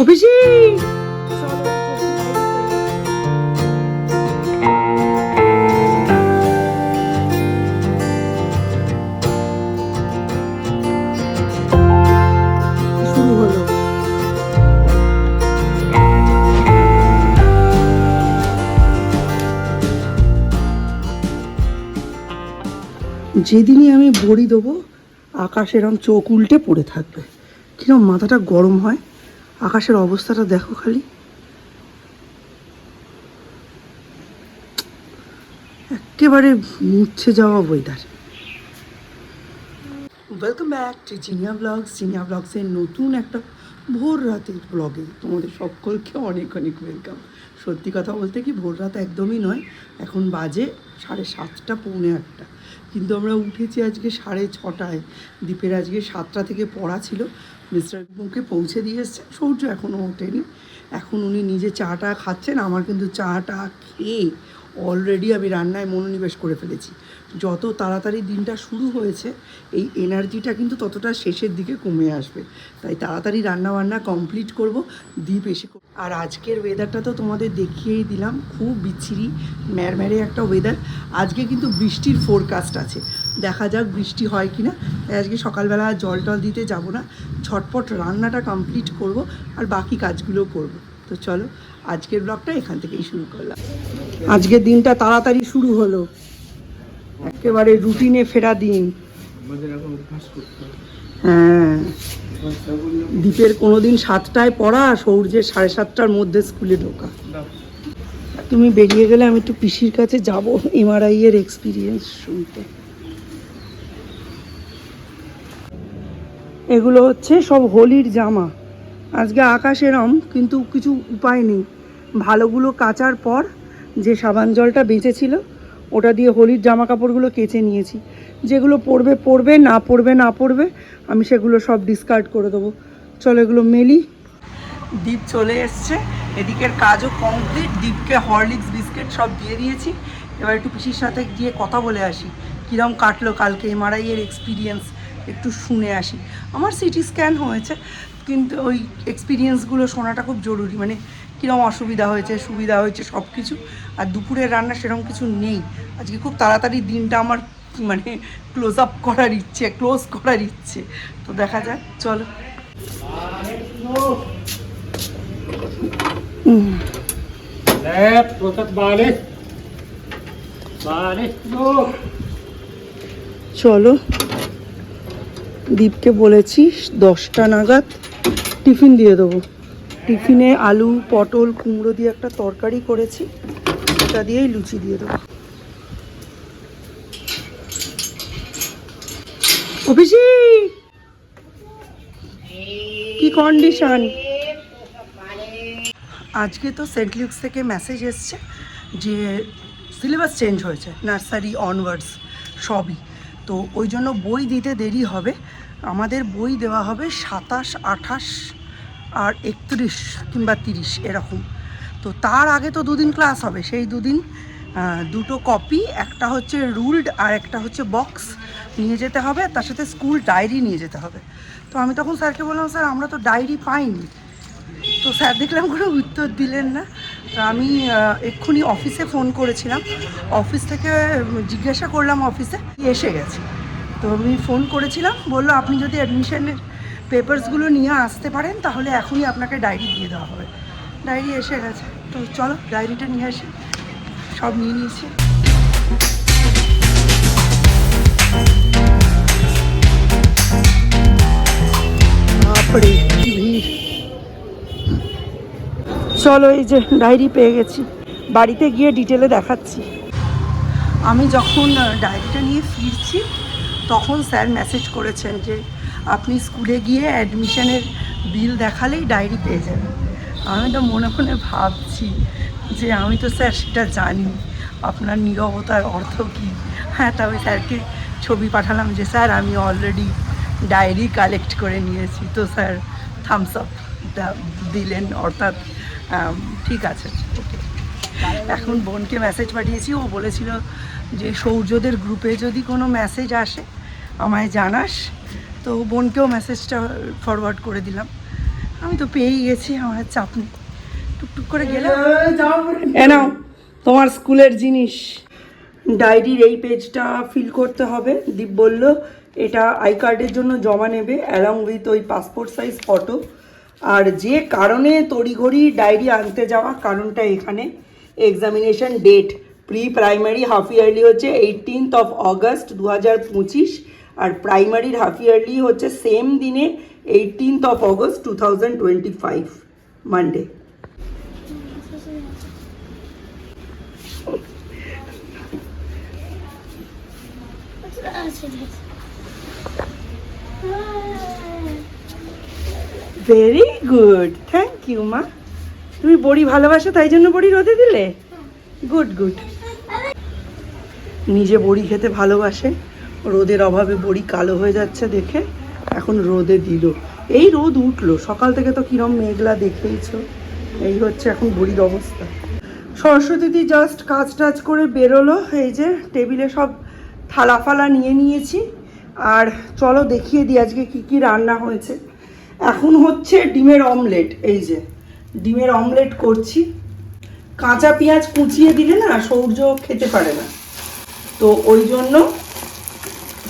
অভিষেক শুরু হলো। যেদিনই আমি বড়ি দেবো আকাশ এরম চোখ উল্টে পড়ে থাকবে, কিরম মাথাটা গরম হয়। আকাশের অবস্থাটা দেখো খালি, একেবারে মুছে যাওয়া weather. Welcome back to Jinia blogs. Jinia ব্লগসের নতুন একটা ভোর রাতের ব্লগে তোমাদের সকলকে অনেক অনেক ওয়েলকাম। সত্যি কথা বলতে কি, ভোর রাত একদমই নয়, এখন বাজে 7:30 পৌনে 8টা, কিন্তু আমরা উঠেছি আজকে 6:30টায়। দ্বীপের আজকে 7টা থেকে পড়া ছিল। মিস্টার মুখে পৌঁছে দিয়ে এসছে, সৌর্য এখনও ওঠেনি। এখন উনি নিজে চাটা খাচ্ছেন, আমার কিন্তু চাটা খেয়ে অলরেডি আমি রান্নায় মনোনিবেশ করে ফেলেছি। যত তাড়াতাড়ি দিনটা শুরু হয়েছে এই এনার্জিটা কিন্তু ততটা শেষের দিকে কমে আসবে, তাই তাড়াতাড়ি রান্নাবান্না কমপ্লিট করব। দ্বীপ এসে আর আজকের ওয়েদারটা তো তোমাদের দেখিয়েই দিলাম, খুব বিচ্ছিরি ম্যারম্যারে একটা ওয়েদার। আজকে কিন্তু বৃষ্টির ফোরকাস্ট আছে, দেখা যাক বৃষ্টি হয় কি না। আজকে সকালবেলা জল টল দিতে যাব না, ঝটপট রান্নাটা কমপ্লিট করব আর বাকি কাজগুলো করব। তো চলো আজকের ব্লগটা এখান থেকেই শুরু করলাম। আজকের দিনটা তাড়াতাড়ি শুরু হলো, একেবারে রুটিনে ফেরা দিন। হ্যাঁ, দ্বীপের কোনোদিন 7টায় পড়া, সৌর্যের 7:30টার মধ্যে স্কুলে ঢোকা। তুমি বেরিয়ে গেলে আমি একটু পিসির কাছে যাব এমআরআই এর এক্সপিরিয়েন্স শুনতে। এগুলো হচ্ছে সব হোলির জামা। আজকে আকাশ এরম, কিন্তু কিছু উপায় নেই। ভালোগুলো কাচার পর যে সাবান জলটা বেঁচেছিল ওটা দিয়ে হোলির জামা কাপড়গুলো কেচে নিয়েছি। যেগুলো পরবে পরবে, না পরবে না পরবে, আমি সেগুলো সব ডিসকার্ড করে দেবো। চলো এগুলো মেলি। দ্বীপ চলে এসছে, এদিকের কাজও কমপ্লিট। দ্বীপকে হরলিক্স বিস্কিট সব দিয়ে দিয়েছি। এবার একটু পিসির সাথে গিয়ে কথা বলে আসি, কীরকম কাটলো কালকে এমআরআই এর এক্সপিরিয়েন্স একটু শুনে আসি। আমার সিটি স্ক্যান হয়েছে, কিন্তু ওই এক্সপিরিয়েন্সগুলো শোনাটা খুব জরুরি, মানে কীরকম অসুবিধা হয়েছে সুবিধা হয়েছে সব কিছু। আর দুপুরের রান্না সেরকম কিছু নেই আজকে, খুব তাড়াতাড়ি দিনটা আমার মানে ক্লোজ করার ইচ্ছে। তো দেখা যাক, চলো। চলো, দীপকে বলেছি 10টা নাগাদ টিফিন দিয়ে দেবো। টিফিনে আলু পটল কুমড়ো দিয়ে একটা তরকারি করেছি, ওটা দিয়েই লুচি দিয়ে দেবো। অভিষেক কি কন্ডিশন? আজকে তো সেন্ট লিউক্স থেকে মেসেজ এসছে যে সিলেবাস চেঞ্জ হয়েছে, নার্সারি অনওয়ার্ডস সবই। তো ওই জন্য বই দিতে দেরি হবে। আমাদের বই দেওয়া হবে 27, 28 আর 31 কিংবা 30 এরকম। তো তার আগে তো দুদিন ক্লাস হবে, সেই দুদিন দুটো কপি, একটা হচ্ছে রুলড আর একটা হচ্ছে বক্স নিয়ে যেতে হবে, তার সাথে স্কুল ডায়েরি নিয়ে যেতে হবে। তো আমি তখন স্যারকে বললাম, স্যার আমরা তো ডায়েরি পাইনি। তো স্যার দেখলাম কোনো উত্তর দিলেন না। তো আমি এক্ষুনি অফিসে ফোন করেছিলাম, অফিস থেকে জিজ্ঞাসা করলাম অফিসে এসে গেছে। তো আমি ফোন করেছিলাম, বললো আপনি যদি অ্যাডমিশনের পেপারসগুলো নিয়ে আসতে পারেন তাহলে এখনই আপনাকে ডায়েরি দিয়ে দেওয়া হবে। ডায়েরি এসে গেছে, তো চলো ডায়েরিটা নিয়ে আসি। সব নিয়ে নিয়েছি। বাপরে কি ভিড়। চলো এই যে ডায়েরি পেয়ে গেছি, বাড়িতে গিয়ে ডিটেলে দেখাচ্ছি। আমি যখন ডায়েরিটা নিয়ে ফিরছি তখন স্যার মেসেজ করেছেন যে আপনি স্কুলে গিয়ে অ্যাডমিশনের বিল দেখালেই ডায়েরি পেয়ে যাবেন। আমি তো মনে মনে ভাবছি যে আমি তো স্যার সেটা জানি, আপনার নীরবতার অর্থ কী। হ্যাঁ, তবে স্যারকে ছবি পাঠালাম যে স্যার আমি অলরেডি ডায়েরি কালেক্ট করে নিয়েছি। তো স্যার থামস আপ দিলেন, অর্থাৎ ঠিক আছে ওকে। এখন বোনকে মেসেজ পাঠিয়েছি, ও বলেছিল যে সৌর্যদের গ্রুপে যদি কোনো মেসেজ আসে আমায় জানাস। তো বোনকেও মেসেজটা ফরওয়ার্ড করে দিলাম। আমি তো পেয়েই গেছি, আমার আর চাপ নেই, টুকটুক করে গেলে। এ নাও তোমার স্কুলের জিনিস। ডায়েরির এই পেজটা ফিল করতে হবে। দীপ বলল এটা আই কার্ডের জন্য জমা নেবে অ্যালং উইথ ওই পাসপোর্ট সাইজ ফটো। আর যে কারণে তড়িঘড়ি ডায়েরি আনতে যাওয়া, কারণটা এখানে examination date pre primary half yearly হচ্ছে 18th of August 2025, আর প্রাইমারির হাফ ইয়ারলি হচ্ছে সেম দিনে 18th of August 2025 Monday. Very good, thank you মা। তুমি বড়ি ভালোবাসো তাই জন্য বড়ি রোদে দিলে? Good good. নিজে বড়ি খেতে ভালোবাসে, রোদের অভাবে বড়ি কালো হয়ে যাচ্ছে দেখে এখন রোদে দিল। এই রোদ উঠলো, সকাল থেকে তো কিরম মেঘলা দেখেইছো। এই হচ্ছে এখন বড়ির অবস্থা। সরস্বতীদি জাস্ট কাজ টাজ করে বেরোলো। এই যে টেবিলে সব থালা ফালা নিয়ে নিয়েছি। আর চলো দেখিয়ে দিই আজকে কি কি রান্না হয়েছে। এখন হচ্ছে ডিমের অমলেট। এই যে ডিমের অমলেট করছি। কাঁচা পেঁয়াজ কুচিয়ে দিলে না সৌর্য খেতে পারে না, তো ওই জন্য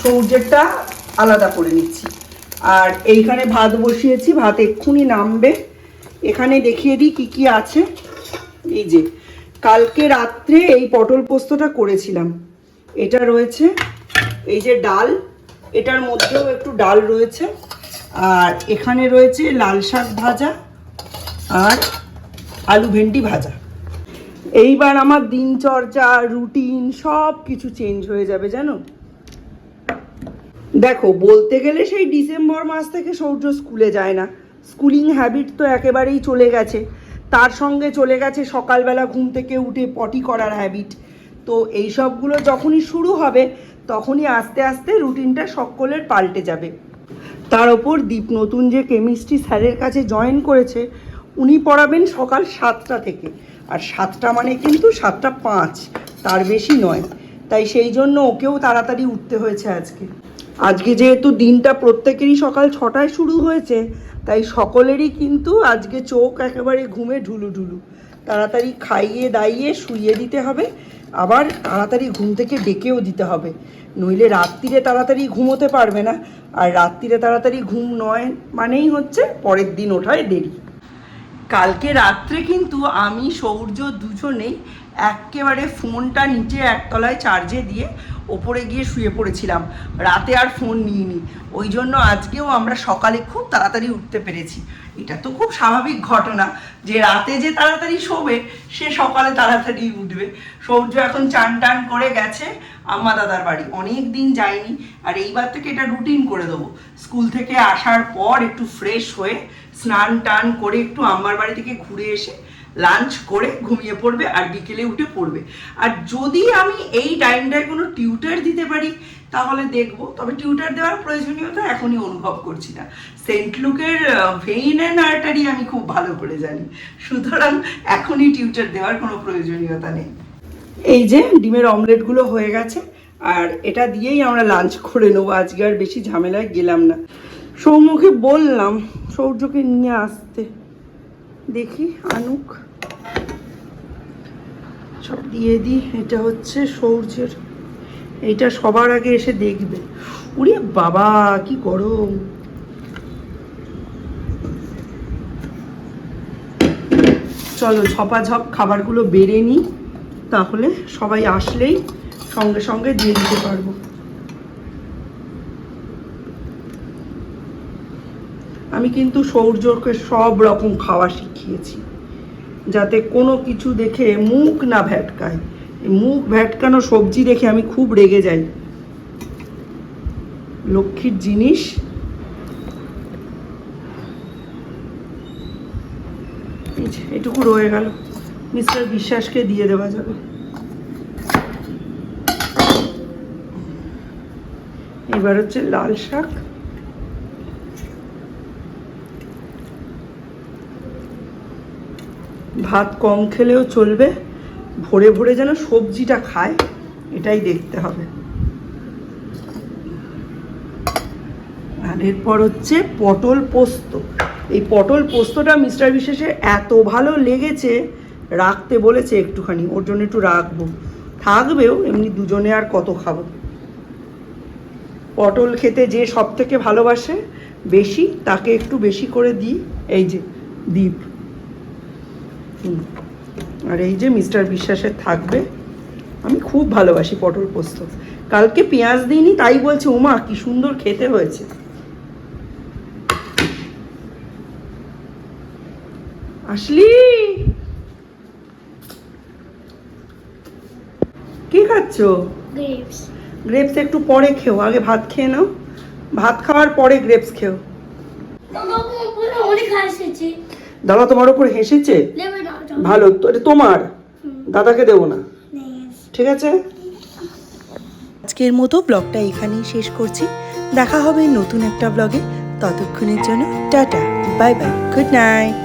সৌর্যেরটা আলাদা করে নিচ্ছি। আর এইখানে ভাত বসিয়েছি, ভাত এক্ষুনি নামবে। এখানে দেখিয়ে দিই কি কি আছে। এই যে কালকে রাত্রে এই পটল পোস্তটা করেছিলাম, এটা রয়েছে। এই যে ডাল, এটার মধ্যেও একটু ডাল রয়েছে। আর এখানে রয়েছে লাল শাক ভাজা আর আলু ভেন্ডি ভাজা। এইবার আমার দিনচর্চা রুটিন সব কিছু চেঞ্জ হয়ে যাবে জানো। দেখো বলতে গেলে সেই ডিসেম্বর মাস থেকে সৌর্য স্কুলে যায় না। স্কুলিং হ্যাবিট তো একেবারেই চলে গেছে। তার সঙ্গে চলে গেছে সকালবেলা ঘুম থেকে উঠে পটি করার হ্যাবিট। তো এই সবগুলো যখনই শুরু হবে তখনই আস্তে আস্তে রুটিনটা সকলের পাল্টে যাবে। তার ওপর দীপ নতুন যে কেমিস্ট্রি স্যারের কাছে জয়েন করেছে, উনি পড়াবেন সকাল 7টা থেকে। আর 7টা মানে কিন্তু 7:05, তার বেশি নয়। তাই সেই জন্য ওকেও তাড়াতাড়ি উঠতে হয়েছে আজকে। আজকে যেহেতু দিনটা প্রত্যেকেরই সকাল 6টায় শুরু হয়েছে, তাই সকলেরই কিন্তু আজকে চোখ একেবারে ঘুমে ঢুলু ঢুলু। তাড়াতাড়ি খাইয়ে দাইয়ে শুইয়ে দিতে হবে, আবার তাড়াতাড়ি ঘুম থেকে ডেকেও দিতে হবে, নইলে রাত্রিরে তাড়াতাড়ি ঘুমোতে পারবে না। আর রাত্রিরে তাড়াতাড়ি ঘুম নয় মানেই হচ্ছে পরের দিন ওঠায় দেরি। কালকে রাত্রে কিন্তু আমি সৌর্য দুজনেই একেবারে ফোনটা নিচে একতলায় চার্জে দিয়ে ওপরে গিয়ে শুয়ে পড়েছিলাম, রাতে আর ফোন নিইনি। ওই জন্য আজকেও আমরা সকালে খুব তাড়াতাড়ি উঠতে পেরেছি। এটা তো খুব স্বাভাবিক ঘটনা যে রাতে যে তাড়াতাড়ি শোবে সে সকালে তাড়াতাড়ি উঠবে। সৌর্য এখন চান টান করে গেছে আম্মা দাদার বাড়ি, অনেক দিন যায়নি। আর এইবার থেকে এটা রুটিন করে দেবো, স্কুল থেকে আসার পর একটু ফ্রেশ হয়ে স্নান টান করে একটু আম্মার বাড়ি থেকে ঘুরে এসে লাঞ্চ করে ঘুমিয়ে পড়বে আর বিকেলে উঠে পড়বে। আর যদি আমি এই টাইমটায় কোনো টিউটার দিতে পারি তাহলে দেখব, তবে টিউটার দেওয়ার প্রয়োজনীয়তা এখনই অনুভব করছি না। সেন্ট লুকের ভেইন অ্যান্ড আর্টারি আমি খুব ভালো করে জানি, সুতরাং এখনই টিউটার দেওয়ার কোনো প্রয়োজনীয়তা নেই। এই যে ডিমের অমলেটগুলো হয়ে গেছে, আর এটা দিয়েই আমরা লাঞ্চ করে নেবো। আজকে আর বেশি ঝামেলায় গেলাম না। সৌম্যকে বললাম সৌর্যকে নিয়ে আসতে, দেখি আনুক। সব দিয়ে দিই। এটা হচ্ছে সৌর্যের, এইটা সবার আগে এসে দেখবে। উরে বাবা কি গরম। চলো ঝপাঝপ খাবারগুলো বেড়ে নিই, তাহলে সবাই আসলেই সঙ্গে সঙ্গে দিয়ে দিতে পারবো। আমি কিন্তু সৌর্যকে সব রকম খাওয়া শিখিয়েছি, যাতে কোনো কিছু দেখে মুখ না ভ্যাটকায়। মুখ ভ্যাটকানো সবজি দেখে আমি খুব রেগে যাই। লক্ষ্মীর জিনিস। এটুকু রয়ে গেল, মিস্টার বিশ্বাসকে দিয়ে দেওয়া যাবে। এবার হচ্ছে লাল শাক। ভাত কম খেলেও চলবে, ভোরে ভোরে যেন সবজিটা খায় এটাই দেখতে হবে। আর এরপর হচ্ছে পটল পোস্ত। এই পটল পোস্তটা মিস্টার বিশেষের এত ভালো লেগেছে, রাখতে বলেছে একটুখানি, ওর জন্য একটু রাখবো। থাকবেও, এমনি দুজনে আর কত খাবো। পটল খেতে যে সব থেকে ভালোবাসে বেশি, তাকে একটু বেশি করে দিই। এই যে দীপ, আর এই যে মিস্টার বিশ্বাসের থাকবে। আমি খুব ভালোবাসি পটল পোস্ত। কালকে পেঁয়াজ দিইনি, তাই বলছে ওমা কি সুন্দর খেতে হয়েছে। আসলি কি খাচ্ছ? গ্রেপস। গ্রেপস একটু পরে খেও, আগে ভাত খেয়ে নাও, ভাত খাওয়ার পরে গ্রেপস খেও। অনেক হাসিয়েছে। দাদা তোমার উপর হেসেছে? নেবে না ওটা। ভালো তো, এটা তোমার, দাদাকে দেবো না, ঠিক আছে? আজকের মতো ব্লগটা এখানেই শেষ করছি। দেখা হবে নতুন একটা ব্লগে। ততক্ষণের জন্য tata, bye bye, good night.